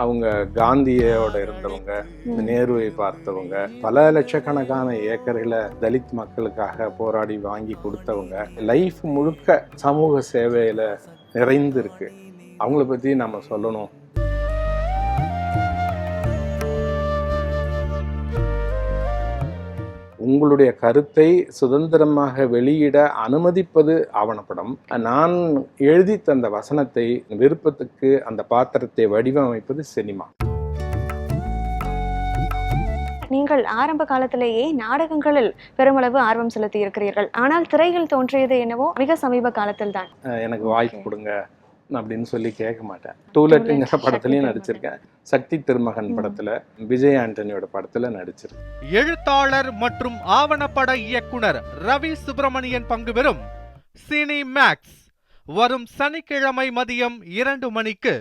அவங்க காந்தியோட இருந்தவங்க, நேருவை பார்த்தவங்க, பல லட்சக்கணக்கான ஏக்கர்களை தலித் மக்களுக்காக போராடி வாங்கி கொடுத்தவங்க, லைஃப் முழுக்க சமூக சேவையில நிறைந்து இருக்கு. அவங்கள பத்தி நம்ம சொல்லணும். உங்களுடைய கருத்தை சுதந்திரமாக வெளியிட அனுமதிப்பது ஆவணப்படம். நான் எழுதி தந்த வசனத்தை விருப்பத்துக்கு அந்த பாத்திரத்தை வடிவமைப்பது சினிமா. நீங்கள் ஆரம்ப காலத்திலேயே நாடகங்களில் பெருமளவு ஆர்வம் செலுத்தி இருக்கிறீர்கள். ஆனால் திரையில் தோன்றியது என்னவோ மிக சமீப காலத்தில் தான். எனக்கு வாய்ப்பு கொடுங்க அப்படின்னு சொல்லி கேட்க மாட்டேன். டூலெட்டுங்கிற படத்துலயும் நடிச்சிருக்கேன். சக்தி திருமகன் படத்துல, விஜய் ஆண்டனியோட படத்துல நடிச்சிருக்கேன். எழுத்தாளர் மற்றும் ஆவணப்பட இயக்குனர் ரவி சுப்பிரமணியன் பங்கு பெறும் சினி மேக்ஸ் வரும் சனிக்கிழமை மதியம் 2 மணிக்கு